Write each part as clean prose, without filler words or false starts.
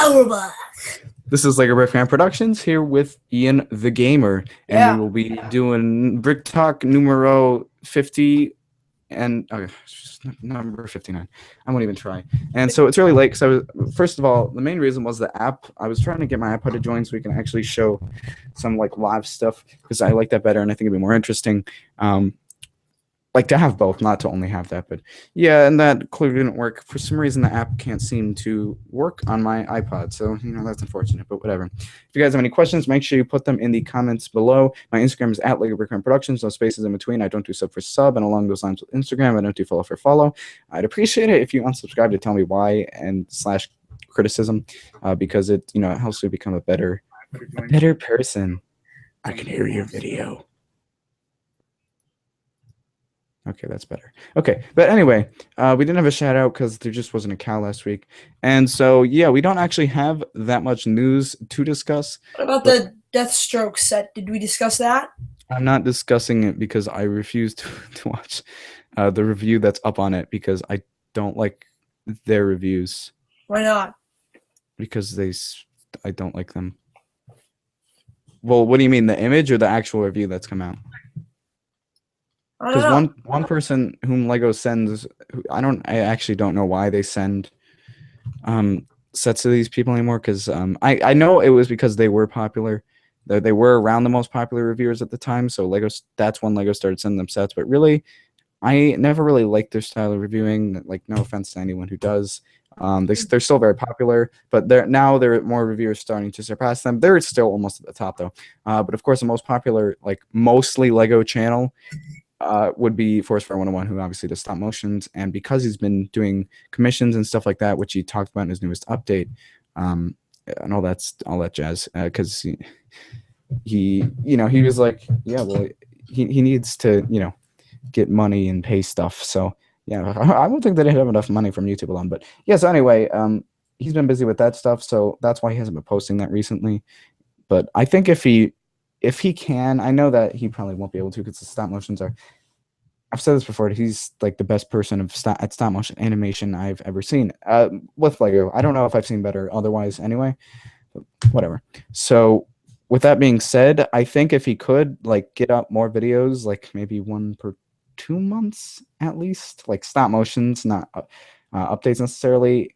We're back. This is LEGOBrickFan Productions here with Ian the Gamer, and we will be doing BrickTalk numero 50 and number 59. I won't even try. And so it's really late because I was, first of all, the main reason was the app. I was trying to get my iPod to join so we can actually show some like live stuff because I like that better and I think it'd be more interesting. Like to have both, not to only have that, but yeah, and that clearly didn't work. For some reason, the app can't seem to work on my iPod, so that's unfortunate, but whatever. If you guys have any questions, make sure you put them in the comments below. My Instagram is at LEGOBrickFan Productions, no spaces in between. I don't do sub for sub, and along those lines with Instagram, I don't do follow for follow. I'd appreciate it if you unsubscribe to tell me why and / criticism, because it it helps me become a better person. I can hear your video. Okay, that's better. Okay, but anyway, we didn't have a shout out because there just wasn't a cow last week. And so, yeah, we don't actually have that much news to discuss. What about the Deathstroke set? Did we discuss that? I'm not discussing it because I refuse to watch the review that's up on it because I don't like their reviews. Why not? Because I don't like them. Well, what do you mean, the image or the actual review that's come out? Because one person whom Lego sends, I actually don't know why they send sets to these people anymore. Because I know it was because they were popular, they were around the most popular reviewers at the time. So that's when Lego started sending them sets. But really, I never really liked their style of reviewing. Like, no offense to anyone who does. They're still very popular, but there are more reviewers starting to surpass them. They're still almost at the top though. But of course, the most popular, like mostly Lego channel, would be Force Fire 101, who obviously does stop motions, and because he's been doing commissions and stuff like that, which he talked about in his newest update, and all that jazz, because he was like, yeah, well, he needs to get money and pay stuff. So yeah, I don't think that he'd have enough money from YouTube alone. But yeah, so anyway, he's been busy with that stuff, so that's why he hasn't been posting that recently. But I think if he can, I know that he probably won't be able to because the stop motions are, I've said this before, he's like the best person at stop motion animation I've ever seen with Lego. I don't know if I've seen better otherwise anyway, but whatever. So with that being said, I think if he could like get up more videos, like maybe 1 per 2 months at least, like stop motions, not updates necessarily,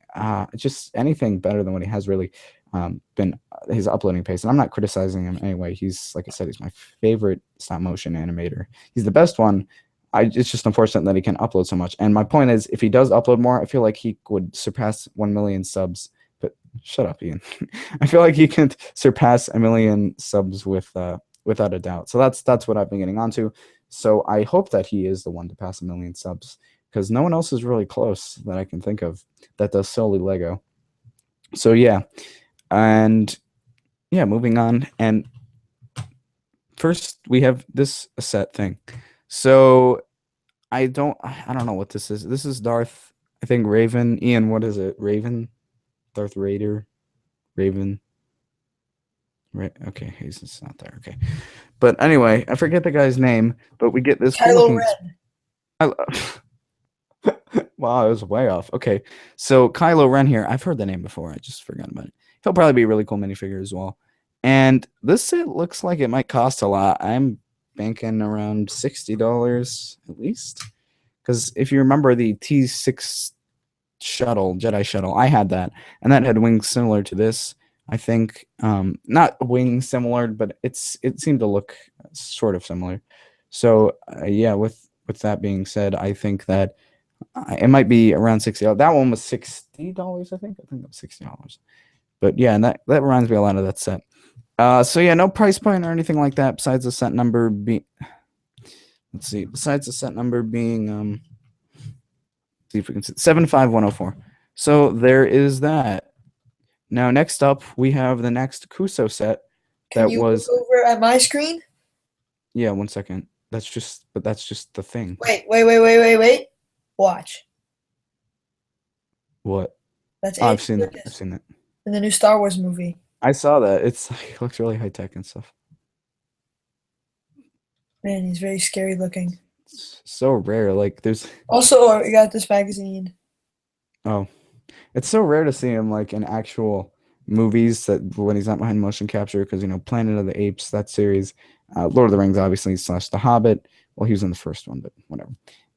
just anything better than what he has really been his uploading pace. And I'm not criticizing him anyway. He's, like I said, he's my favorite stop motion animator. He's the best one. It's just unfortunate that he can upload so much. And my point is, if he does upload more, I feel like he would surpass 1 million subs. But shut up, Ian. I feel like he can surpass 1 million subs without a doubt. So that's what I've been getting onto. So I hope that he is the one to pass 1 million subs, because no one else is really close that I can think of that does solely Lego. So yeah. And yeah, moving on. And first we have this set thing. So I don't know what this is. This is Darth, I think, Raven. Ian, what is it? Raven? Darth Raider? Raven? Right. Okay, he's not there. Okay. But anyway, I forget the guy's name, but we get this Kylo Ren. Wow, I was way off. Okay, so Kylo Ren here. I've heard the name before. I just forgot about it. He'll probably be a really cool minifigure as well. And this set looks like it might cost a lot. I'm banking around $60 at least. Because if you remember the T6 shuttle, Jedi shuttle, I had that. And that had wings similar to this. I think, not wings similar, but it seemed to look sort of similar. So yeah, with that being said, I think that it might be around $60. That one was $60, I think. I think it was $60. But yeah, and that reminds me a lot of that set. So yeah, no price point or anything like that besides the set number being, let's see, besides the set number being, see if we can see, 75104. So there is that. Now, next up, we have the next Kuso set. Can you look over at my screen? Yeah, 1 second. That's just the thing. Wait. Watch. What? That's oh, I've seen that. I've seen that. In the new Star Wars movie. I saw that. It looks really high tech and stuff. Man, he's very scary looking. It's so rare. Like, there's also, we got this magazine. Oh, it's so rare to see him like in actual movies that when he's not behind motion capture, because Planet of the Apes, that series, Lord of the Rings, obviously, / The Hobbit. Well, he was in the first one, but whatever.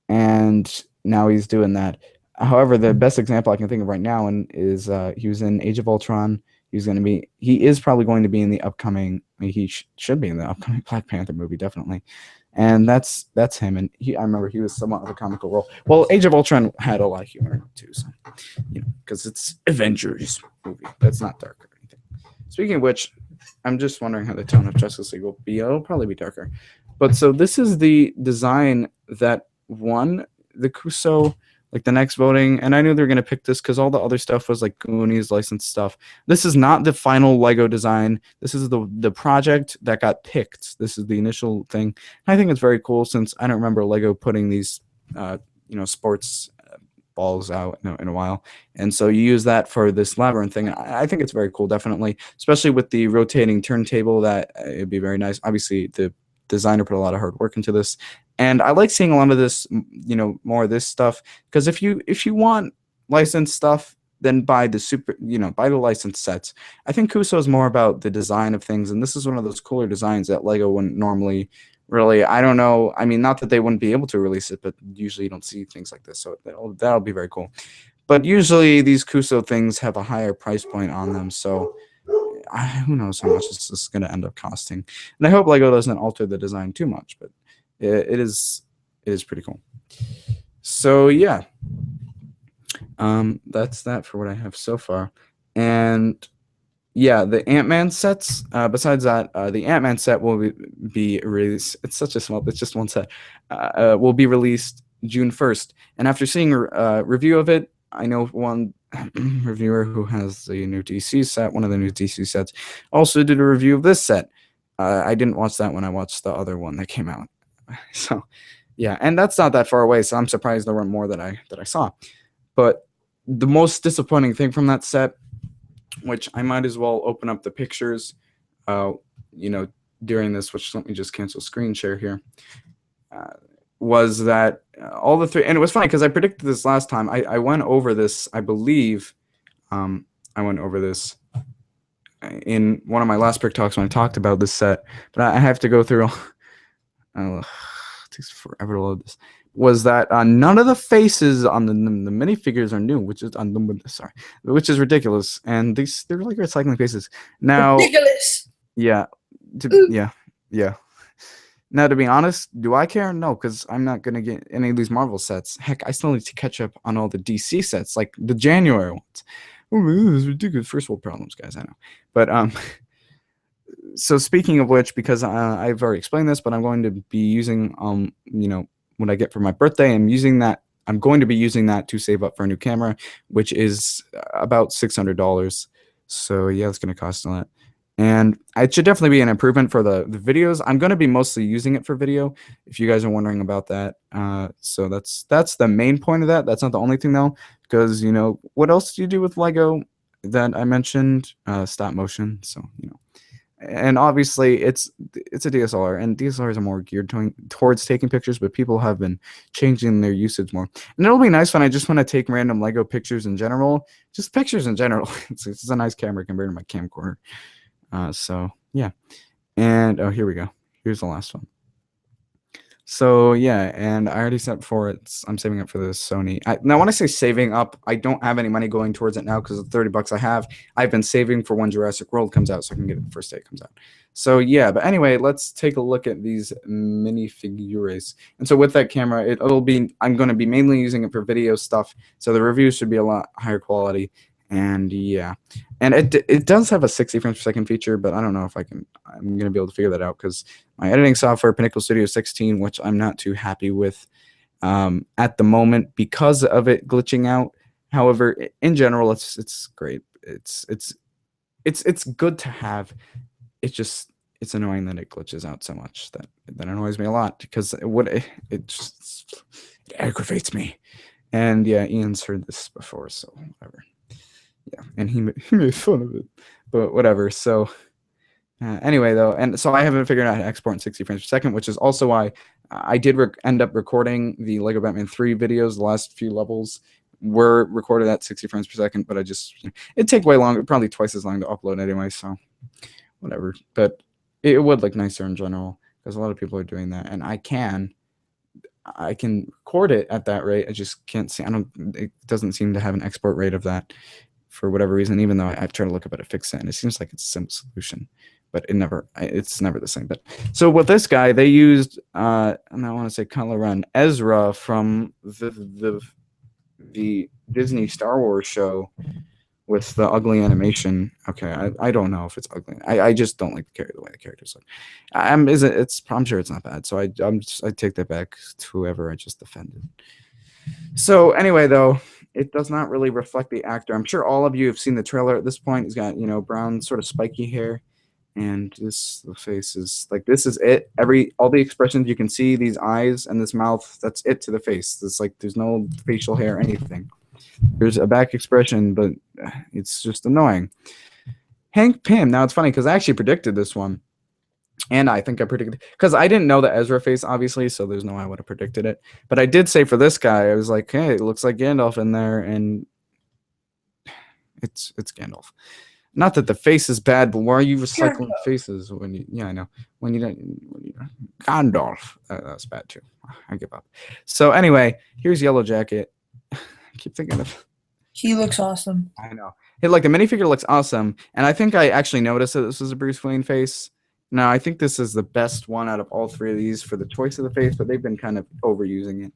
And now he's doing that. However, the best example I can think of right now is he was in Age of Ultron. He is probably going to be in the upcoming. He should be in the upcoming Black Panther movie, definitely. And that's him. And I remember he was somewhat of a comical role. Well, Age of Ultron had a lot of humor in it too, so because it's Avengers movie. That's not dark or anything. Speaking of which, I'm just wondering how the tone of Justice League will be. It'll probably be darker. But so this is the design that won the Kuso, like the next voting. And I knew they were going to pick this because all the other stuff was like Goonies licensed stuff. This is not the final Lego design. This is the project that got picked. This is the initial thing. I think it's very cool since I don't remember Lego putting these, sports balls out in a while. And so you use that for this labyrinth thing. I think it's very cool, definitely, especially with the rotating turntable. That it'd be very nice. Obviously, the designer put a lot of hard work into this, and I like seeing a lot of this, more of this stuff, because if you want licensed stuff, then buy the licensed sets. I think Kuso is more about the design of things, and this is one of those cooler designs that Lego wouldn't normally really. I don't know. I mean, not that they wouldn't be able to release it, but usually you don't see things like this, so that'll be very cool. But usually these Kuso things have a higher price point on them, so who knows how much this is going to end up costing. And I hope Lego doesn't alter the design too much, but it is pretty cool. So yeah, that's that for what I have so far. And yeah, the Ant-Man sets, besides that, the Ant-Man set will be released. It's such a small, it's just one set, will be released June 1st. And after seeing a review of it, I know one reviewer who has the new DC set, one of the new DC sets, also did a review of this set. I didn't watch that one. I watched the other one that came out. So yeah, and that's not that far away, so I'm surprised there weren't more that I saw. But the most disappointing thing from that set, which I might as well open up the pictures during this, which let me just cancel screen share here, was that all the three, and it was funny because I predicted this last time. I went over this, I believe, I went over this in one of my last Brick Talks when I talked about this set, but I have to go through. It takes forever to load this. Was that none of the faces on the minifigures are new, which is ridiculous, and they're like recycling faces. Now, ridiculous. Yeah, yeah. Now, to be honest, do I care? No, because I'm not gonna get any of these Marvel sets. Heck, I still need to catch up on all the DC sets, like the January ones. Oh, this is ridiculous. First world problems, guys. I know, but so speaking of which, because I've already explained this, but I'm going to be using what I get for my birthday. I'm going to be using that to save up for a new camera, which is about $600. So yeah, it's going to cost a lot. And it should definitely be an improvement for the videos. I'm going to be mostly using it for video, if you guys are wondering about that. So that's the main point of that. That's not the only thing though, because what else do you do with Lego that I mentioned? Stop motion. So and obviously it's a DSLR, and DSLRs are more geared towards taking pictures, but people have been changing their usage more. And it'll be nice when I just want to take random Lego pictures in general, just pictures in general. It's a nice camera compared to my camcorder. So yeah, and oh, here we go. Here's the last one. So yeah, and I already said before, I'm saving up for the Sony. Now when I say saving up, I don't have any money going towards it now because of the $30 I have. I've been saving for when Jurassic World comes out, so I can get it the first day it comes out. So yeah, but anyway, let's take a look at these minifigures. And so with that camera, I'm going to be mainly using it for video stuff, so the reviews should be a lot higher quality. And yeah, and it does have a 60 frames per second feature, but I don't know if I'm going to be able to figure that out because my editing software, Pinnacle Studio 16, which I'm not too happy with at the moment because of it glitching out. However, in general, it's great. It's good to have. It's annoying that it glitches out so much. That annoys me a lot because it just aggravates me. And yeah, Ian's heard this before, so whatever. Yeah, and he made fun of it, but whatever. So anyway, though, and so I haven't figured out how to export in 60 frames per second, which is also why I did end up recording the Lego Batman 3 videos, the last few levels, were recorded at 60 frames per second, but it'd take way longer, probably twice as long to upload anyway, so whatever. But it would look nicer in general, because a lot of people are doing that, and I can record it at that rate. I just can't see. It doesn't seem to have an export rate of that for whatever reason, even though I've tried to look up how to fix it, and it seems like it's a simple solution, but it's never the same. But so with this guy, they used and I want to say Kylo Ren, Ezra from the Disney Star Wars show with the ugly animation. Okay, I don't know if it's ugly. I just don't like the way the characters look. I'm sure it's not bad. So I take that back to whoever I just offended. So anyway, though, it does not really reflect the actor. I'm sure all of you have seen the trailer at this point. He's got, brown sort of spiky hair, and the face is like, this is it. All the expressions you can see, these eyes and this mouth, that's it to the face. It's like there's no facial hair or anything. There's a back expression, but it's just annoying. Hank Pym. Now it's funny because I actually predicted this one. And I think I predicted, because I didn't know the Ezra face, obviously, so there's no way I would have predicted it. But I did say for this guy, I was like, hey, it looks like Gandalf in there, and it's Gandalf. Not that the face is bad, but why are you recycling faces when you? Yeah, I know. When you Gandalf, that's bad too. I give up. So anyway, here's Yellow Jacket. I keep thinking of. He looks awesome. I know. Like the minifigure looks awesome, and I think I actually noticed that this was a Bruce Wayne face. Now, I think this is the best one out of all three of these for the choice of the face, but they've been kind of overusing it.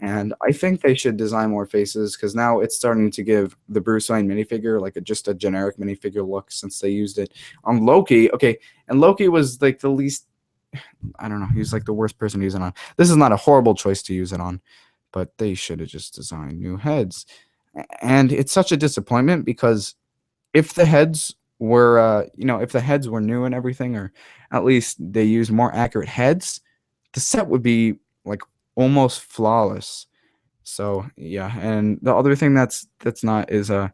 And I think they should design more faces, because now it's starting to give the Bruce Wayne minifigure like just a generic minifigure look, since they used it on Loki. Okay, and Loki was like the least, I don't know, he was like the worst person to use it on. This is not a horrible choice to use it on, but they should have just designed new heads. And it's such a disappointment, because if the heads were, if the heads were new and everything, or at least they used more accurate heads, the set would be like almost flawless. So yeah, and the other thing that's not is in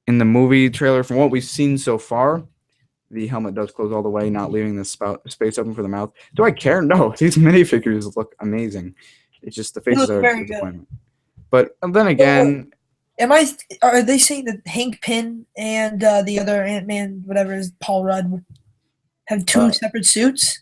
the movie trailer, from what we've seen so far, the helmet does close all the way, not leaving the space open for the mouth. Do I care? No, these minifigures look amazing. It's just the faces are a disappointment. But then again. Are they saying that Hank Pym and the other Ant-Man, whatever is Paul Rudd, have two separate suits?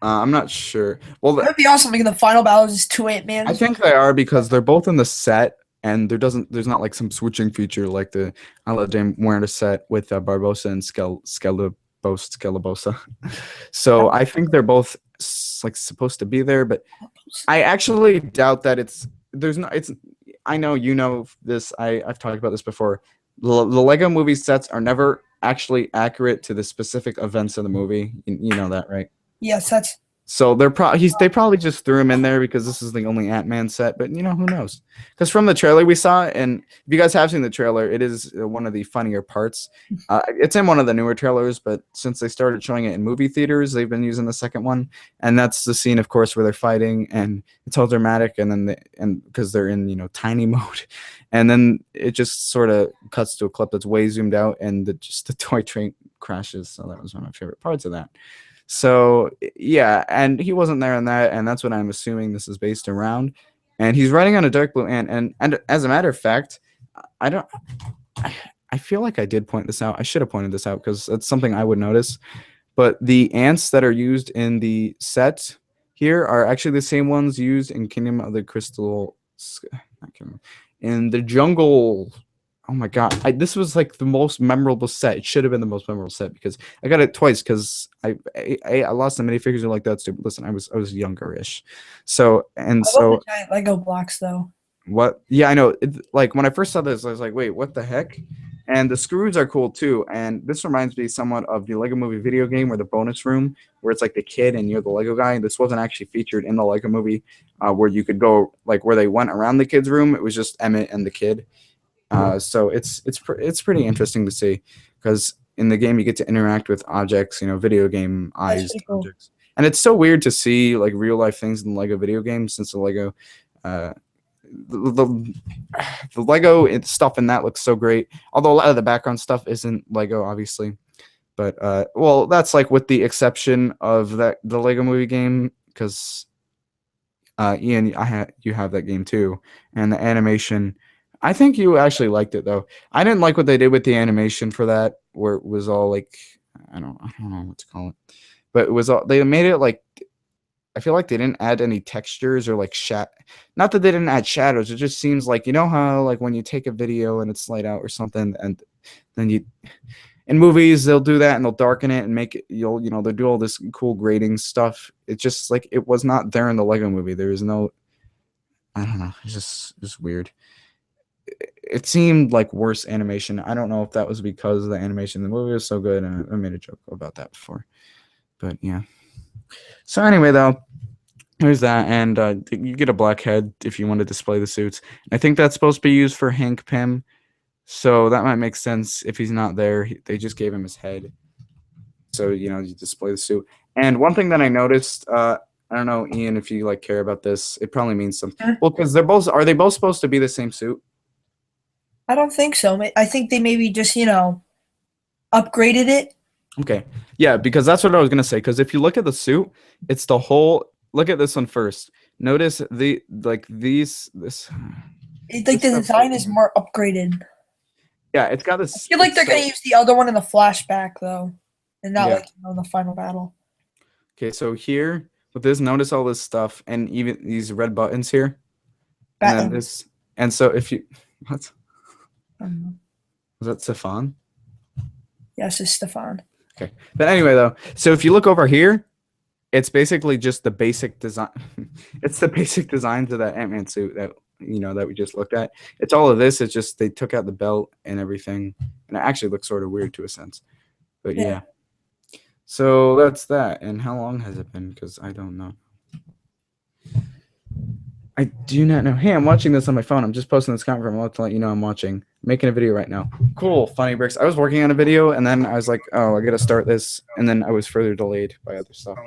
I'm not sure. Well, that would be awesome. Like in the final battle, is two Ant-Mans. I think they are, because they're both in the set, and there's not like some switching feature like the James wearing a set with Barbosa and Skelebosa. So I think they're both like supposed to be there, but I actually doubt that I know you know this. I've talked about this before. The Lego movie sets are never actually accurate to the specific events of the movie. You know that, right? Yes, So they probably just threw him in there because this is the only Ant-Man set. But who knows? Because from the trailer we saw, and if you guys have seen the trailer, it is one of the funnier parts. It's in one of the newer trailers, but since they started showing it in movie theaters, they've been using the second one, and that's the scene, of course, where they're fighting, and it's all dramatic, and then because they're in tiny mode, and then it just sort of cuts to a clip that's way zoomed out, and the toy train crashes. So that was one of my favorite parts of that. So yeah, and he wasn't there in that, and that's what I'm assuming this is based around. And he's riding on a dark blue ant, and as a matter of fact, I feel like I did point this out. I should have pointed this out because it's something I would notice. But the ants that are used in the set here are actually the same ones used in Kingdom of the Crystal, in the Jungle. Oh my god, this was like the most memorable set. It should have been the most memorable set, because I got it twice, because I lost the minifigures like that too. But listen, I was younger-ish. So I love the giant Lego blocks though. What? Yeah, I know. Like when I first saw this, I was like, wait, what the heck? And the screws are cool too. And this reminds me somewhat of the Lego Movie video game, where the bonus room, where it's like the kid and you're the Lego guy. This wasn't actually featured in the Lego Movie, where you could go like where they went around the kid's room. It was just Emmett and the kid. So it's pretty interesting to see, because in the game you get to interact with objects, video game eyes objects, and it's so weird to see like real life things in the Lego video game, since the Lego, the Lego stuff in that looks so great. Although a lot of the background stuff isn't Lego, obviously, but well, that's like with the exception of the Lego Movie game, because Ian, you have that game too, and the animation. I think you actually liked it though. I didn't like what they did with the animation for that, where it was all like I don't know what to call it, but it was all they made it like I feel like they didn't add any textures or like not that they didn't add shadows. It just seems like you know how like when you take a video and it's light out or something, and then you in movies they'll do that and they'll darken it and make it they'll do all this cool grading stuff. It's just like it was not there in the Lego movie. There was no I don't know. It's just weird. It seemed like worse animation. I don't know if that was because the animation in the movie was so good, and I made a joke about that before. But yeah. So anyway, though, there's that, and you get a black head if you want to display the suits. I think that's supposed to be used for Hank Pym, so that might make sense. If he's not there, they just gave him his head, so you display the suit. And one thing that I noticed, I don't know, Ian, if you like care about this, it probably means something. Well, because are they both supposed to be the same suit? I don't think so. I think they maybe just upgraded it. Okay. Yeah, because that's what I was going to say. Because if you look at the suit, it's the whole. Look at this one first. Notice the this. It's like the design is more upgraded. Yeah, it's got this. I feel like they're going to use the other one in the flashback though, and not like in the final battle. Okay, so here with this, notice all this stuff, and even these red buttons here. And then this, and so if you what? Was that Stefan? Yes, it's Stefan. Okay. But anyway, though, so if you look over here, it's basically just the basic design. It's the basic designs of that Ant-Man suit that that we just looked at. It's all of this. It's just they took out the belt and everything, and it actually looks sort of weird to a sense. But yeah. So that's that. And how long has it been? Because I don't know. I do not know. Hey, I'm watching this on my phone. I'm just posting this comment from to let you know I'm watching. Making a video right now. Cool, Funny Bricks. I was working on a video and then I was like, oh, I gotta start this, and then I was further delayed by other stuff.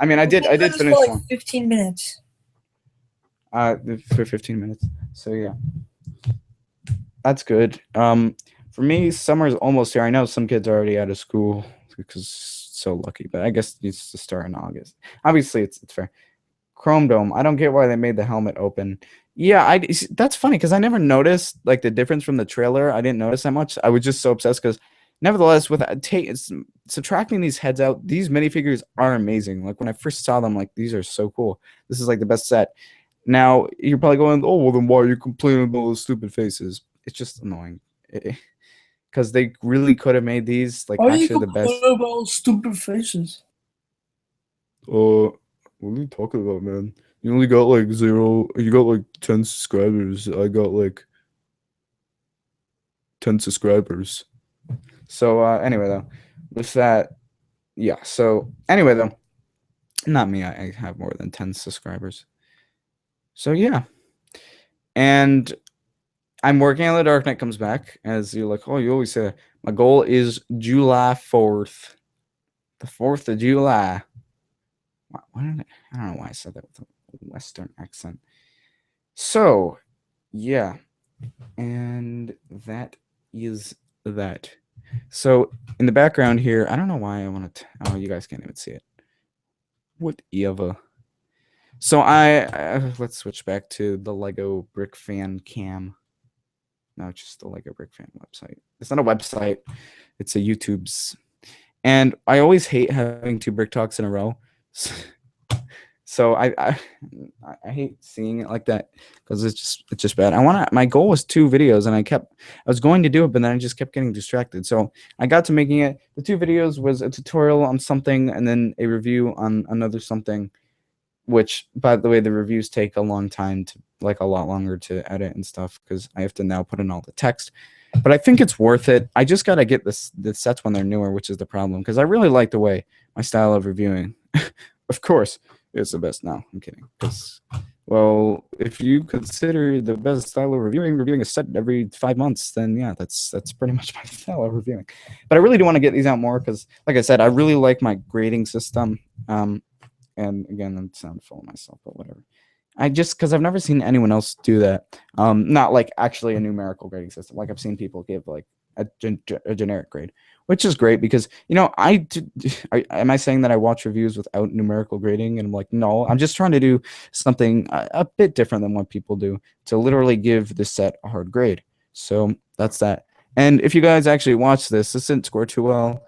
I mean, I did finish for like 15 minutes. For 15 minutes. So yeah, that's good. For me, summer's almost here. I know some kids are already out of school because so lucky, but I guess it's to start in August. Obviously, it's fair. Chrome Dome. I don't get why they made the helmet open. Yeah, that's funny because I never noticed like the difference from the trailer. I didn't notice that much. I was just so obsessed because, nevertheless, with subtracting these heads out, these minifigures are amazing. Like when I first saw them, like these are so cool. This is like the best set. Now you're probably going, oh well, then why are you complaining about those stupid faces? It's just annoying because they really could have made these like actually the best. About stupid faces. What are you talking about, man? You only got like 0. You got like 10 subscribers. I got like 10 subscribers. So anyway, though, with that, yeah. So anyway, though, not me. I have more than 10 subscribers. So yeah, and I'm working on The Dark Knight comes back. As you're like, oh, you always say that. My goal is July 4th, the 4th of July. I don't know why I said that with a Western accent. So, yeah. And that is that. So, in the background here, I don't know why I want to... Oh, you guys can't even see it. Whatever. So, let's switch back to the Lego Brick Fan Cam. No, it's just the Lego Brick Fan website. It's not a website. It's a YouTube's. And I always hate having 2 Brick Talks in a row. So I hate seeing it like that because it's just bad. My goal was 2 videos and I was going to do it, but then I just kept getting distracted. So I got to making it. The 2 videos was a tutorial on something and then a review on another something, which by the way, the reviews take a long time a lot longer to edit and stuff because I have to now put in all the text. But I think it's worth it. I just gotta get the sets when they're newer, which is the problem because I really like the way my style of reviewing. Of course, it's the best. No, I'm kidding. Because, well, if you consider the best style of reviewing a set every 5 months, then yeah, that's pretty much my style of reviewing. But I really do want to get these out more because, like I said, I really like my grading system. And again, I'm sounding full of myself, but whatever. Because I've never seen anyone else do that. Not like actually a numerical grading system. Like I've seen people give like a generic grade, which is great because am I saying that I watch reviews without numerical grading? And I'm like, no, I'm just trying to do something a bit different than what people do to literally give the set a hard grade. So that's that. And if you guys actually watch this didn't score too well.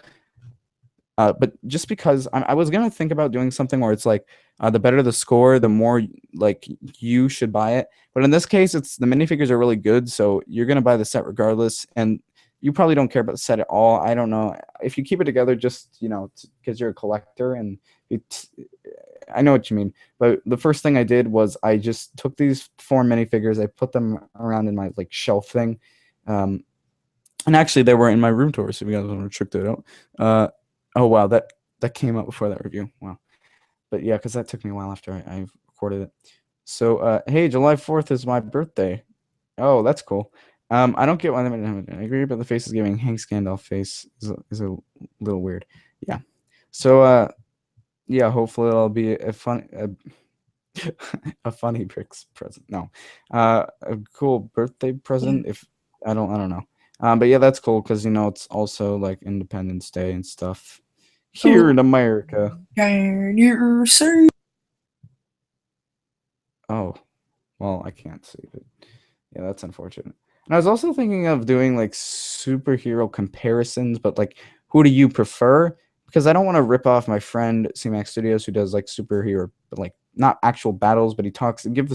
But just because I was gonna think about doing something where it's like the better the score, the more like you should buy it. But in this case, it's the minifigures are really good, so you're gonna buy the set regardless, and you probably don't care about the set at all. I don't know if you keep it together, just because you're a collector, and I know what you mean. But the first thing I did was I just took these 4 minifigures, I put them around in my like shelf thing, and actually they were in my room tour, so if you guys want to check that out. Oh wow, that came out before that review. Wow, but yeah, because that took me a while after I recorded it. So hey, July 4th is my birthday. Oh, that's cool. I don't get why they didn't have it. I agree, but the face is giving Hank Scandal face is a little weird. Yeah. So yeah, hopefully it'll be a fun a funny Bricks present. No, a cool birthday present. If I don't know. But yeah, that's cool because it's also like Independence Day and stuff here in America. Oh, well, I can't see it. Yeah, that's unfortunate. And I was also thinking of doing like superhero comparisons, but like, who do you prefer? Because I don't want to rip off my friend C-Max Studios who does like superhero, but like not actual battles, but he talks about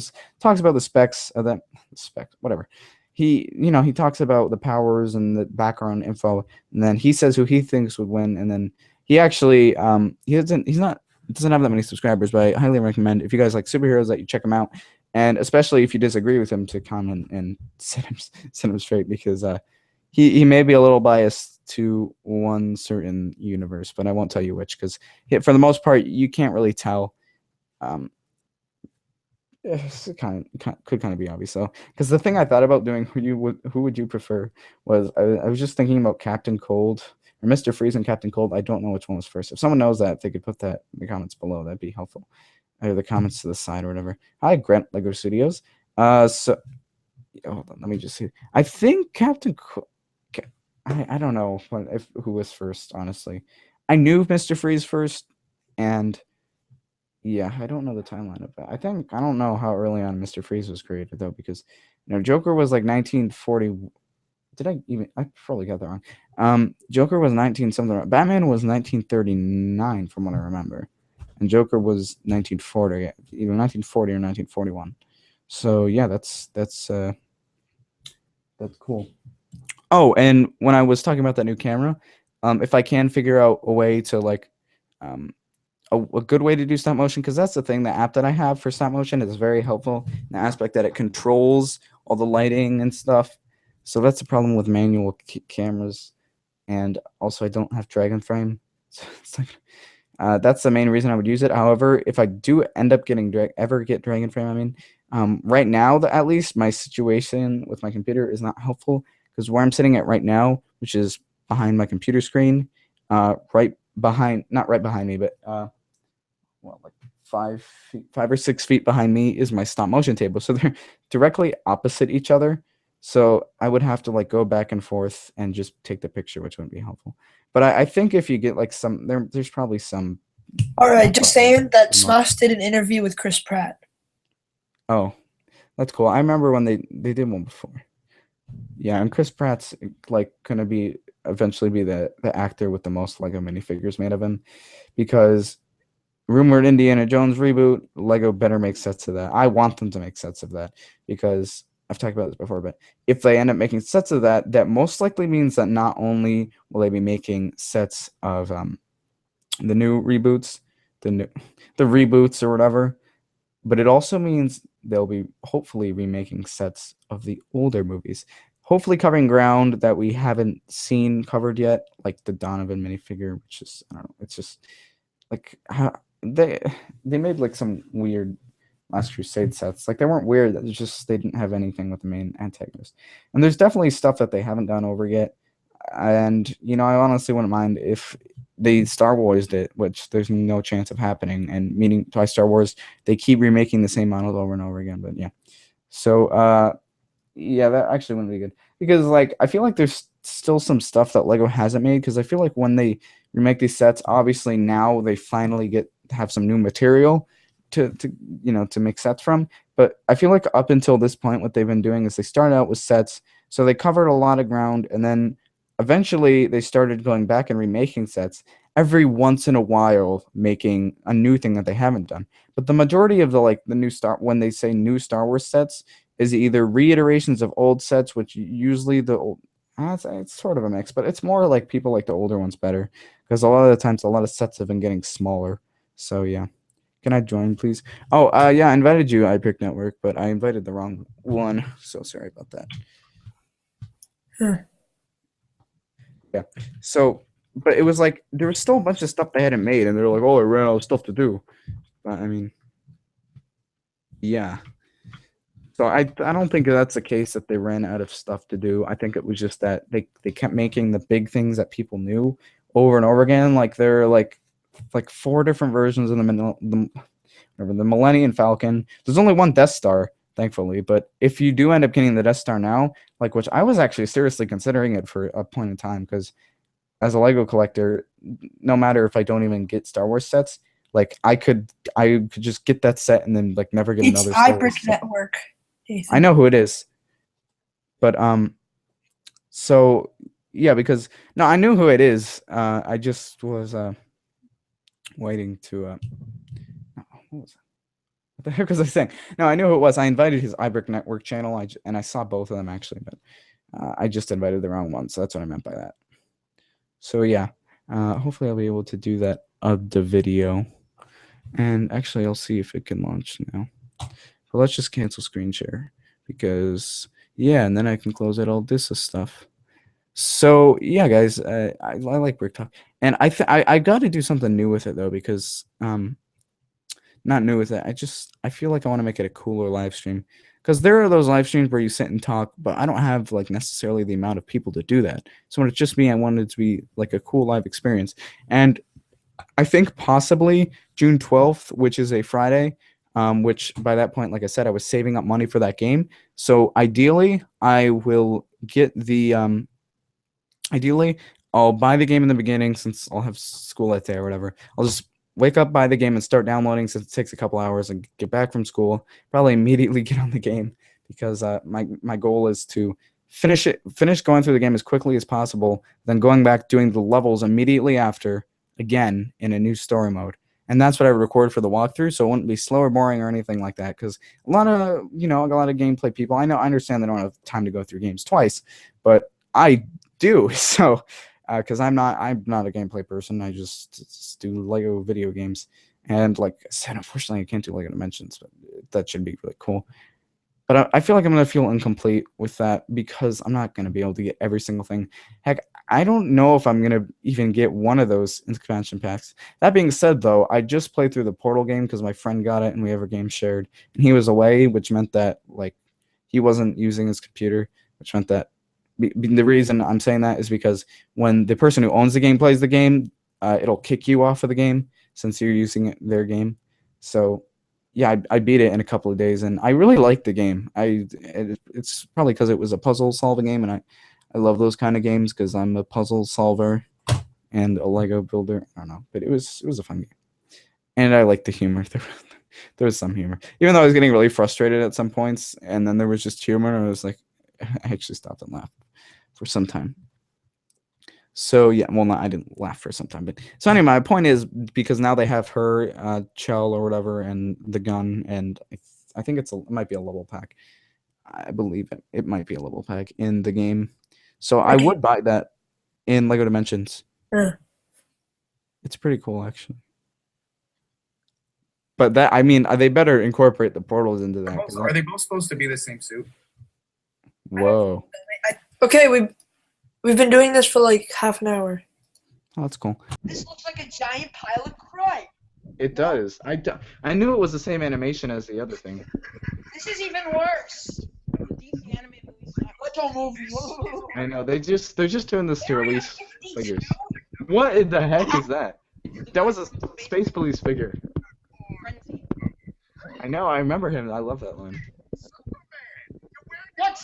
the specs of that whatever. He talks about the powers and the background info, and then he says who he thinks would win, and then he actually he doesn't have that many subscribers, but I highly recommend if you guys like superheroes that you check him out, and especially if you disagree with him to comment and set him straight because he may be a little biased to one certain universe, but I won't tell you which because for the most part you can't really tell. It could kind of be obvious though, because the thing I thought about doing who would you prefer was I was just thinking about Captain Cold or Mr. Freeze and Captain Cold. I don't know which one was first. If someone knows that, if they could put that in the comments below, that'd be helpful. Or the comments to the side or whatever. Hi, Grant Lego Studios. So hold on, let me just see. I think Captain Cold. I don't know who was first. Honestly, I knew Mr. Freeze first, and yeah, I don't know the timeline of that. I don't know how early on Mr. Freeze was created though, because Joker was like 1940. I probably got that wrong. Joker was 19 something. Batman was 1939 from what I remember, and Joker was 1940, either 1940 or 1941. So yeah, that's cool. Oh, and when I was talking about that new camera, if I can figure out a way to like, a good way to do stop motion, because that's the thing, the app that I have for stop motion is very helpful in the aspect that it controls all the lighting and stuff. So that's the problem with manual cameras, and also I don't have Dragon Frame. So it's like, that's the main reason I would use it. However, if I do end up ever get Dragon Frame, I mean, right now, at least my situation with my computer is not helpful because where I'm sitting at right now, which is behind my computer screen, not right behind me, but like 5 or 6 feet behind me is my stop motion table. So they're directly opposite each other. So I would have to like go back and forth and just take the picture, which wouldn't be helpful. But I think if you get like there's probably some. All right, just saying that Smosh did an interview with Chris Pratt. Oh, that's cool. I remember when they did one before. Yeah, and Chris Pratt's like gonna eventually be the actor with the most Lego minifigures made of him, because rumored Indiana Jones reboot, Lego better make sets of that. I want them to make sets of that because I've talked about this before, but if they end up making sets of that, that most likely means that not only will they be making sets of the new reboots, the reboots or whatever, but it also means they'll be hopefully remaking sets of the older movies, hopefully covering ground that we haven't seen covered yet, like the Donovan minifigure, which is, I don't know, it's just like how they made like some weird Last Crusade sets. Like they weren't weird, it's just they didn't have anything with the main antagonist. And there's definitely stuff that they haven't done over yet. And I honestly wouldn't mind if they Star Wars it, which there's no chance of happening. And meaning by Star Wars, they keep remaking the same models over and over again. But yeah. So Yeah, that actually wouldn't be good because like I feel like there's still some stuff that Lego hasn't made because I feel like when they remake these sets, obviously now they finally get have some new material to to make sets from. But I feel like up until this point, what they've been doing is they started out with sets, so they covered a lot of ground, and then eventually they started going back and remaking sets every once in a while, making a new thing that they haven't done. But the majority of the the new Star when they say new Star Wars sets is either reiterations of old sets, which usually the old it's sort of a mix, but it's more like people like the older ones better because a lot of the times a lot of sets have been getting smaller. So yeah, can I join, please? Oh, yeah, I invited you, iPick Network, but I invited the wrong one. So sorry about that. Huh. Yeah. So, but it was like there was still a bunch of stuff they hadn't made, and they were like, "Oh, I ran out of stuff to do." But I mean, yeah. So I don't think that's the case that they ran out of stuff to do. I think it was just that they kept making the big things that people knew over and over again. Like there are like four different versions of the Millennium Falcon. There's only one Death Star, thankfully. But if you do end up getting the Death Star now, like which I was actually seriously considering it for a point in time, because as a Lego collector, no matter if I don't even get Star Wars sets, like I could just get that set and then like never get It's another Star Wars iBrick set. Network. I Ethan. know who it is, but so yeah, because no, I knew who it is. I just was waiting to what was that? What the heck was I saying? No, I knew who it was. I invited his iBrick Network channel. And I saw both of them actually, but I just invited the wrong one, so that's what I meant by that. So yeah, hopefully I'll be able to do that of the video, and actually I'll see if it can launch now. But let's just cancel screen share because yeah, and then I can close out all this stuff. So yeah, guys, I like BrickTalk, and I got to do something new with it though because not new with it. I feel like I want to make it a cooler live stream because there are those live streams where you sit and talk, but I don't have like necessarily the amount of people to do that. So when it's just me, I wanted it to be like a cool live experience, and I think possibly June 12th, which is a Friday. Which by that point, like I said, I was saving up money for that game. So ideally, I will get the ideally, I'll buy the game in the beginning since I'll have school that day or whatever. I'll just wake up, buy the game, and start downloading since it takes a couple hours and get back from school. Probably immediately get on the game because my goal is to finish going through the game as quickly as possible, then going back doing the levels immediately after again in a new story mode. And that's what I record for the walkthrough, so it wouldn't be slow or boring or anything like that. Because a lot of a lot of gameplay people, I understand they don't have time to go through games twice, but I do. So because I'm not a gameplay person. I just do Lego video games, and like I said, unfortunately I can't do Lego Dimensions, but that should be really cool. But I feel like I'm gonna feel incomplete with that because I'm not gonna be able to get every single thing. Heck, I don't know if I'm gonna even get one of those expansion packs. That being said, though, I just played through the Portal game because my friend got it and we have a game shared, and he was away, which meant that like he wasn't using his computer, which meant that the reason I'm saying that is because when the person who owns the game plays the game, it'll kick you off of the game since you're using their game. So yeah, I beat it in a couple of days, and I really liked the game. It's probably because it was a puzzle solving game, and I love those kind of games because I'm a puzzle solver and a Lego builder. I don't know, but it was a fun game, and I like the humor. There was some humor, even though I was getting really frustrated at some points, and then there was just humor, and I was like, I actually stopped and laughed for some time. So yeah, well, I didn't laugh for some time, but so anyway, my point is because now they have her Chell or whatever and the gun, and I think it might be a level pack. I believe it might be a level pack in the game, so I would buy that in Lego Dimensions. It's pretty cool actually. But that they better incorporate the portals into that. Are they both supposed to be the same suit? Whoa. Okay, we've been doing this for like half an hour. Oh, that's cool. This looks like a giant pile of crud. It does. I knew it was the same animation as the other thing. This is even worse. DC animated movies. Don't move. I know they're just doing this to release figures. What in the heck is that? That was a Space Police figure. I know. I remember him. I love that one. What?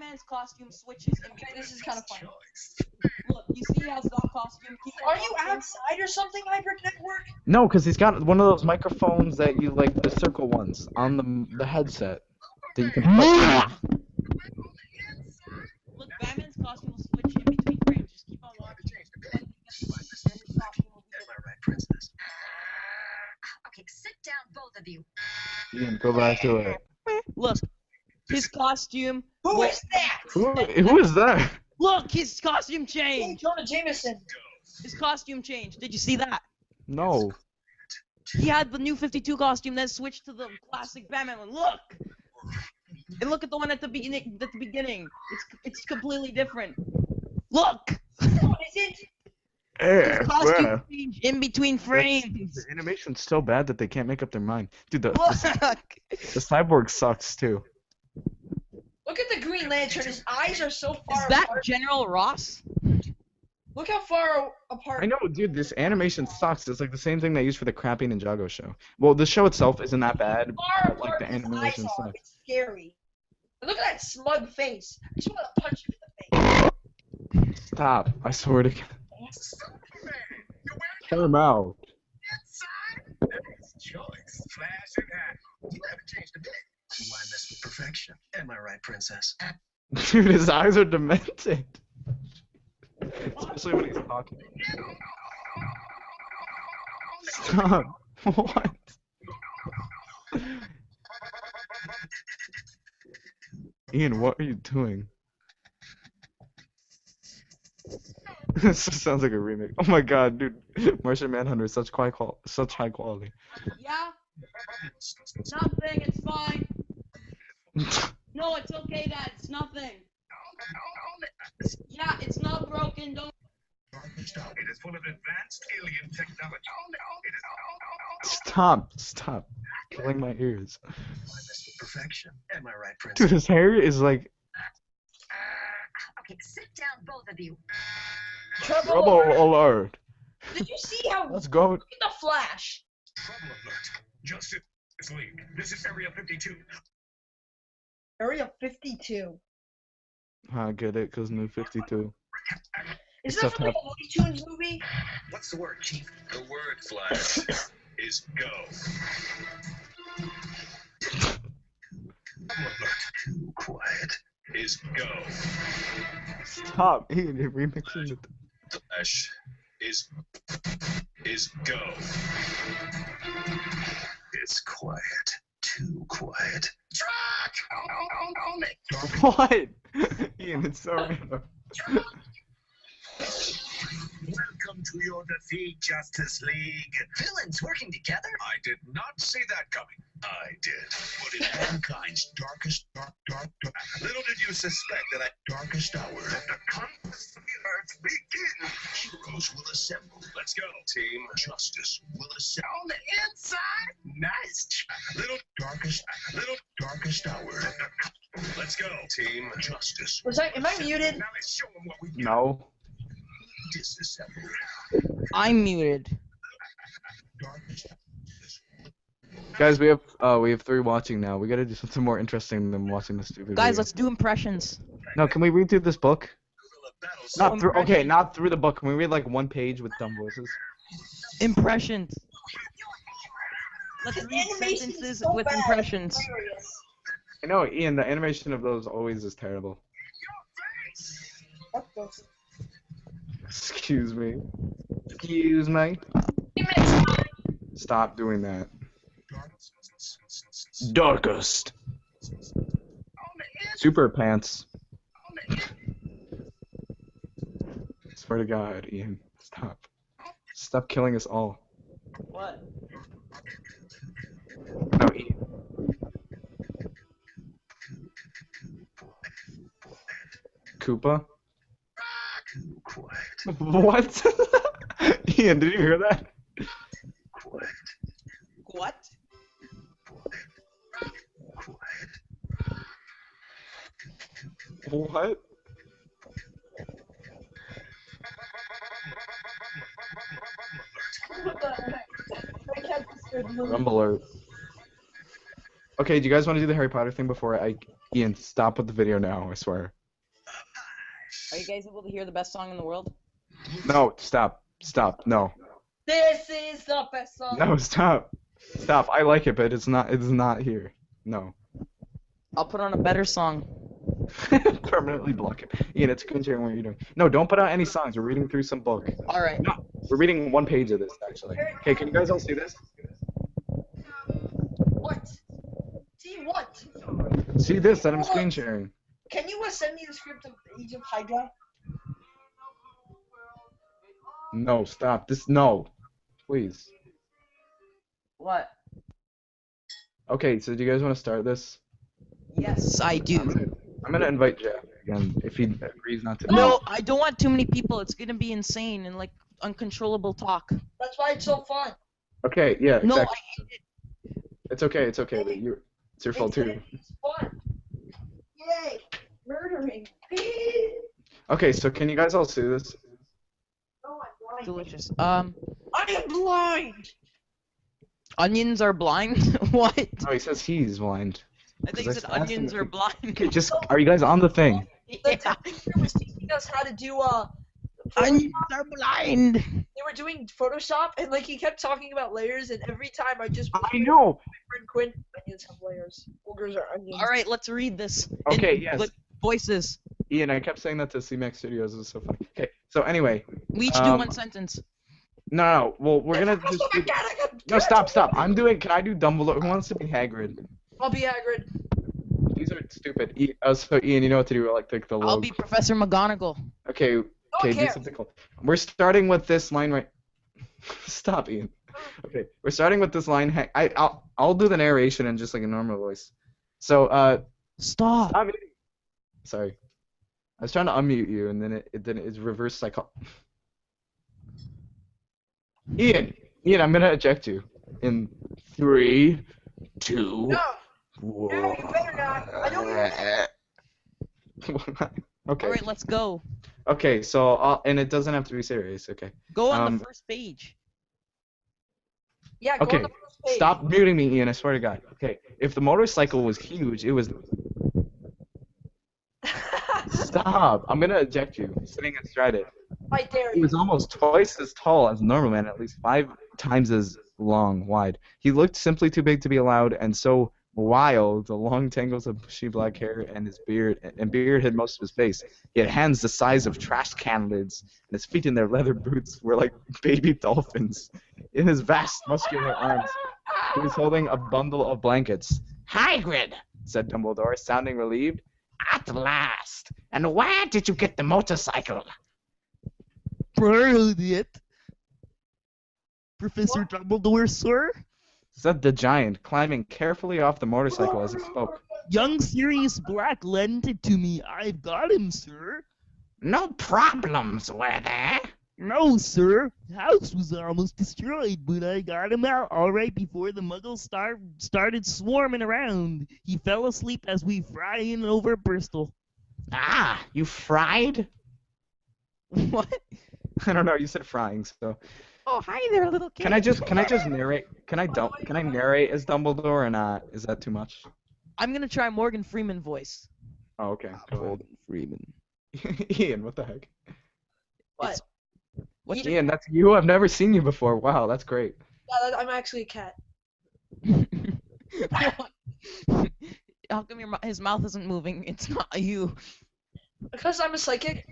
Batman's costume switches in between. This is kind of funny. Look, you see how his costume keeps Are you outside or something, Hybrid Network? No, because he's got one of those microphones that you like, the circle ones on the headset that you can put. Look, Batman's costume will switch in between frames. Just keep on watching. Okay, sit down, both of you. Ian, go back to it. Look, his costume. Who is that? Who is that? Look, his costume Hey, changed. Jonah Jameson. His costume changed. Did you see that? No. He had the new 52 costume, then switched to the classic Batman one. Look, and look at the one at the beginning. At the beginning, it's completely different. Look, What is it? Eh, his costume changed in between frames. The animation's so bad that they can't make up their mind. Dude, the Look, cyborg sucks too. Look at the Green Lantern. His eyes are so is far that apart. General Ross? Look how far apart. I know, dude, this animation sucks. It's like the same thing they use for the crappy Ninjago show. Well, the show itself isn't that bad, Far but like apart the his animation eyes are. sucks. It's scary. But look at that smug face. I just want to punch him in the face. Stop. I swear to God. Cut him out. Choice. Flash and hat. You haven't changed a bit. Why mess with perfection? Am I right, princess? Dude, his eyes are demented. Especially when he's talking. Stop. What? Ian, what are you doing? This just sounds like a remake. Oh my god, dude. Martian Manhunter is such high quality. Yeah. Nothing. It's fine. No, it's okay, Dad. It's nothing. Yeah, it's not broken. Don't. It is full of advanced alien technology. Stop. Killing my ears. Why mess with perfection? Am I right, Dude, princess? his hair is like Okay, sit down, both of you. trouble alert. Did you see how? Let's go. Look at the Flash. Trouble alert. Justice League. This is Area 52. Area 52. I get it, cause New 52. Is that Except from like a Looney Tunes movie? What's the word, Chief? The word, Flash, is go. Trouble alert. Too quiet. Is go. Stop, Ian, you're remixing it. Flash is go. It's quiet. Too quiet. Truck! What? Ian, it's so random. Welcome to your defeat, Justice League. Villains working together? I did not see that coming. I did. But in mankind's darkest, dark. Little did you suspect that at darkest hour, that the conquest of the earth begins. Heroes will assemble. Let's go. Team Justice will assemble. On the inside? Nice. Little darkest hour. Let's go. Team Justice. Am I muted? Now let's show them what we got. No. Disassemble. I'm muted. Guys, we have 3 watching now. We gotta do something more interesting than watching this stupid Guys, video. let's do impressions. No, can we read through this book? So Not through not through the book. Can we read like one page with dumb voices? Impressions. Let's His read animation is sentences so with bad, it's impressions. hilarious. I know, Ian, the animation of those always is terrible. Fuck those. Excuse me. Excuse me. Stop doing that. Darkest. Super pants. Swear to God, Ian. Stop. Stop killing us all. What? No, Ian. Koopa? Too quiet. What? Ian, did you hear that? Quiet. What? Quiet. What? Rumble alert. Okay, do you guys want to do the Harry Potter thing before Ian, stop with the video now, I swear. Are you guys able to hear the best song in the world? No, stop. Stop. No. This is the best song. No, stop. Stop. I like it, but it's not here. No. I'll put on a better song. Permanently block it. Ian, it's considering what you're doing. No, don't put out any songs. We're reading through some book. Alright. No, we're reading one page of this, actually. Okay, can you guys all see this? What? See what? See this that I'm screen sharing. Can you send me the script of Age of Hydra? No, stop. No. Please. What? Okay, so do you guys want to start this? Yes, I do. I'm gonna invite Jeff again if he agrees not to. No, I don't want too many people. It's gonna be insane and like uncontrollable talk. That's why it's so fun. Okay, yeah, No, exactly. I hate it. It's okay, but it's your fault too. It's fun. Yay! Murdering. Okay, so can you guys all see this? Oh, I'm blind. Delicious. I am blind. Onions are blind? What? No, he says he's blind. I think I you said asked him onions if are he- blind. Okay, just are you guys on the thing? The Yeah. teacher was teaching us how to do Onions are blind. they were doing Photoshop and like he kept talking about layers and every time I just I know. friend Quinn, onions have layers. Boogers are onions. All right, let's read this. Okay, in yes. Voices. Ian, I kept saying that to C-Max Studios. It was so funny. Okay, so anyway, We each do Um, one sentence. no. Well, we're gonna just. Oh my God, I got No, stop. Can I do Dumbledore? Who wants to be Hagrid? I'll be Hagrid. These are stupid. So Ian, you know what to do. Like the I'll be Professor McGonagall. Okay. Okay. Do care. something cool. We're starting with this line right. Stop, Ian. Okay. We're starting with this line. I'll do the narration in just like a normal voice. So Stop. stop muting. Sorry. I was trying to unmute you, and then it's reverse psycho. Ian, I'm gonna eject you in 3, 2. No, no, you better not. I don't Okay. All right, let's go. Okay, so and it doesn't have to be serious. Okay. Go on the first page. Yeah, go Okay. on the first page. Stop muting me, Ian. I swear to God. Okay. If the motorcycle was huge, it was. Stop! I'm gonna eject you. Sitting astride it. I dare He you. was almost twice as tall as a normal man, at least 5 times as long, wide. He looked simply too big to be allowed, and so wild. The long tangles of bushy black hair and his beard hid most of his face. He had hands the size of trash can lids, and his feet in their leather boots were like baby dolphins. In his vast muscular arms, he was holding a bundle of blankets. Hagrid, said Dumbledore, sounding relieved. At last. And where did you get the motorcycle? Borrowed it. Professor Dumbledore, sir? Said the giant, climbing carefully off the motorcycle as he spoke. Young Sirius Black lent it to me. I've got him, sir. No problems, were there? No, sir. The house was almost destroyed, but I got him out all right before the muggles started swarming around. He fell asleep as we flying over Bristol. Ah, you fried? What? I don't know, you said frying, so. Oh, hi there, little kid. Can I just narrate? Can I narrate as Dumbledore or not? Is that too much? I'm gonna try Morgan Freeman voice. Oh, okay. Go Morgan Freeman. ahead. Ian, what the heck? What? What's Ian, that's you. I've never seen you before. Wow, that's great. Yeah, I'm actually a cat. How come his mouth isn't moving? It's not you. Because I'm a psychic.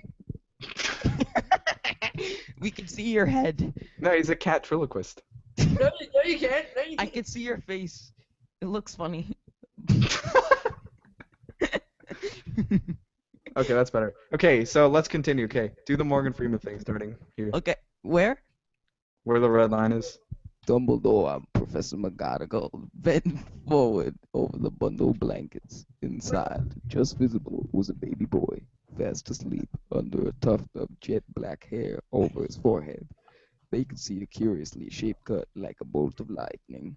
We can see your head. No, he's a cat triloquist. No, you can't. No, you I can't. can see your face. It looks funny. Okay, that's better. Okay, so let's continue. Okay, do the Morgan Freeman thing starting here. Okay, where? Where the red line is. Dumbledore, I'm Professor McGonagall, bent forward over the bundle of blankets. Inside, just visible, was a baby boy, fast asleep under a tuft of jet black hair over his forehead. They could see a curiously shaped cut like a bolt of lightning.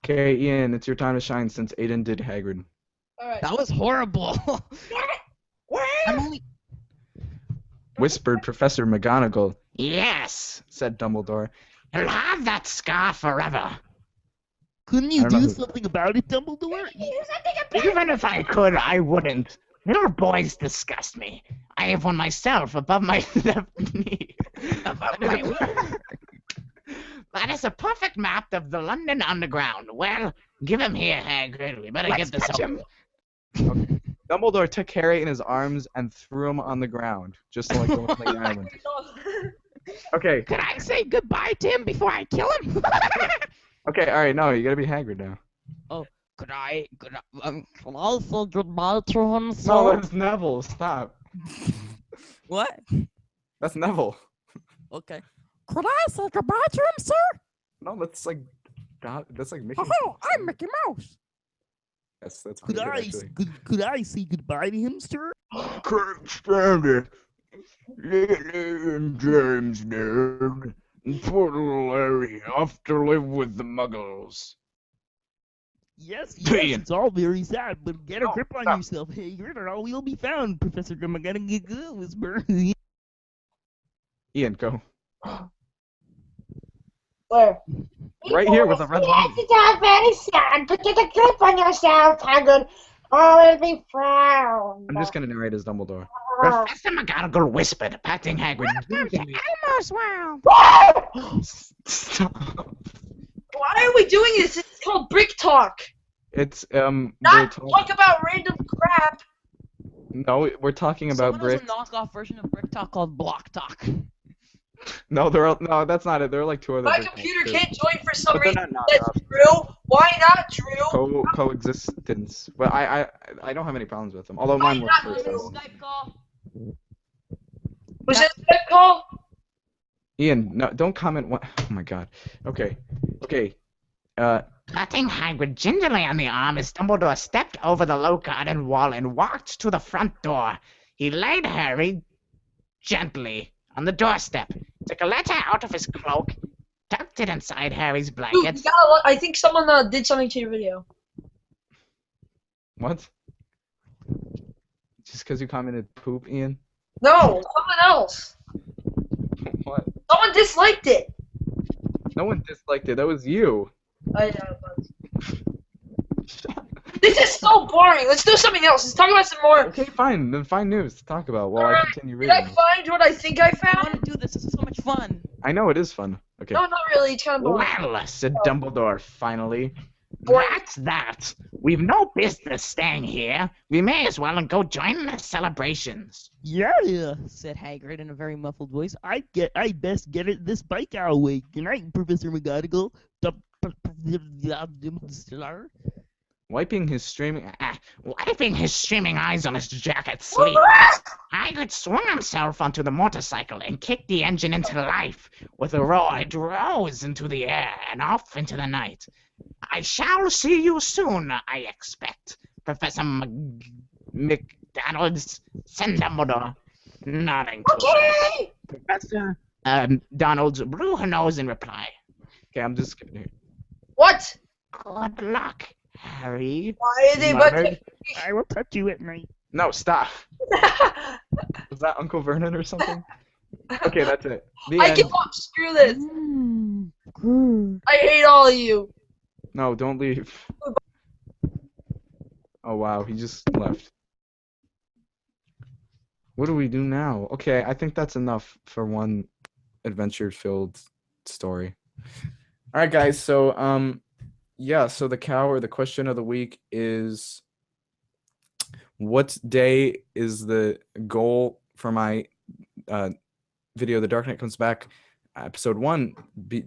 Okay, Ian, it's your time to shine since Aiden did Hagrid. Alright. That was horrible. I'm only. Whispered Professor McGonagall. Yes, said Dumbledore. You'll have that scar forever. Couldn't I you don't know do who- something about it, Dumbledore? Even if I could, I wouldn't. Little boys disgust me. I have one myself above my left knee. Above my That is a perfect map of the London Underground. Well, give him here, Hagrid. We better get this over. Okay. Dumbledore took Harry in his arms and threw him on the ground, just like the Lonely Island. Okay. Can I say goodbye to him before I kill him? Okay, alright, no, you gotta be Hagrid now. Oh, can I say goodbye to him, sir? No, that's Neville, stop. What? That's Neville. Okay. Could I say goodbye to him, sir? No, that's like Mickey Oh, Mouse. I'm Mickey Mouse. That's Could pretty good, I actually. could I say goodbye to him, sir? Can't stand it. Lily and James dead. And poor little Harry off to live with the Muggles. Yes, Damn. it's all very sad, but get a No, grip on stop. yourself, Hagrid, or all will be found, Professor McGonagall whisper. Ian, go. Where? Right here with the red line. It's all very sad, but get a grip on yourself, Hagrid. All will be found. I'm just gonna narrate as Dumbledore. Professor McGonagall whispered, patting Hagrid. Elmo's Wow. Stop. Why are we doing this? It's called Brick Talk. It's Not talk about random crap. No, we're talking about Someone has brick. a knockoff version of BrickTalk called Block Talk. No, no, that's not it. There are like two other. My Brick computer Talks, can't join for some but they're reason. not That's knockoffs. Drew. Why not, Drew? Coexistence. But I don't have any problems with them. Although mine works not first. Drew? so. Skype call. Was that a Skype call? Ian, no, don't comment. What? Oh my God. Okay. Patting Hagrid gingerly on the arm as Dumbledore stepped over the low garden wall and walked to the front door. He laid Harry gently on the doorstep, took a letter out of his cloak, tucked it inside Harry's Dude, blanket. I think someone did something to your video. What? Just because you commented poop, Ian? No, someone else. What? Someone disliked it. No one disliked it. That was you. I know. This is so boring. Let's do something else. Let's talk about some more. Okay, fine. Then find news to talk about while I continue Did I reading. find what I think I I found? want to do this. This is so much fun. I know it is fun. Okay. No, not really. It's kind of boring. Well, said Dumbledore finally. Boring. That's that. We've no business staying here. We may as well go join the celebrations. Yeah, said Hagrid in a very muffled voice. I best get this bike our way. Good night, Professor McGonagall. Wiping his streaming. Wiping his streaming eyes on his jacket sleeve, Hagrid swung himself onto the motorcycle and kicked the engine into life. With a roar, it rose into the air and off into the night. I shall see you soon, I expect, Professor McDonald's, said Dumbledore, nodding to Okay. Professor Donald blew her nose in reply. Okay, I'm just kidding. What? Good luck, Harry. Why are they muttered. I will touch you at night. No, stop. Was that Uncle Vernon or something? Okay, that's it. The I end. give up. Screw this. I hate all of you. No, don't leave. Oh wow, he just left. What do we do now? Okay, I think that's enough for one adventure-filled story. All right, guys. So yeah. So the question of the week is, what day is the goal for my video? The Dark Knight Comes Back, episode 1,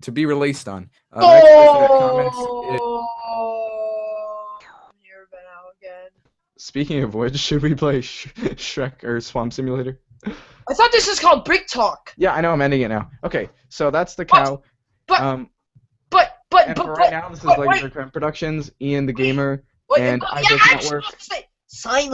to be released on. The next person that comments Here now again. Speaking of which, should we play Shrek or Swamp Simulator? I thought this was called Brick Talk. Yeah, I know. I'm ending it now. Okay, so that's the cow. But and for right now, this is LEGOBrickFan Productions, Ian the Gamer, and I yeah, Network. Silent.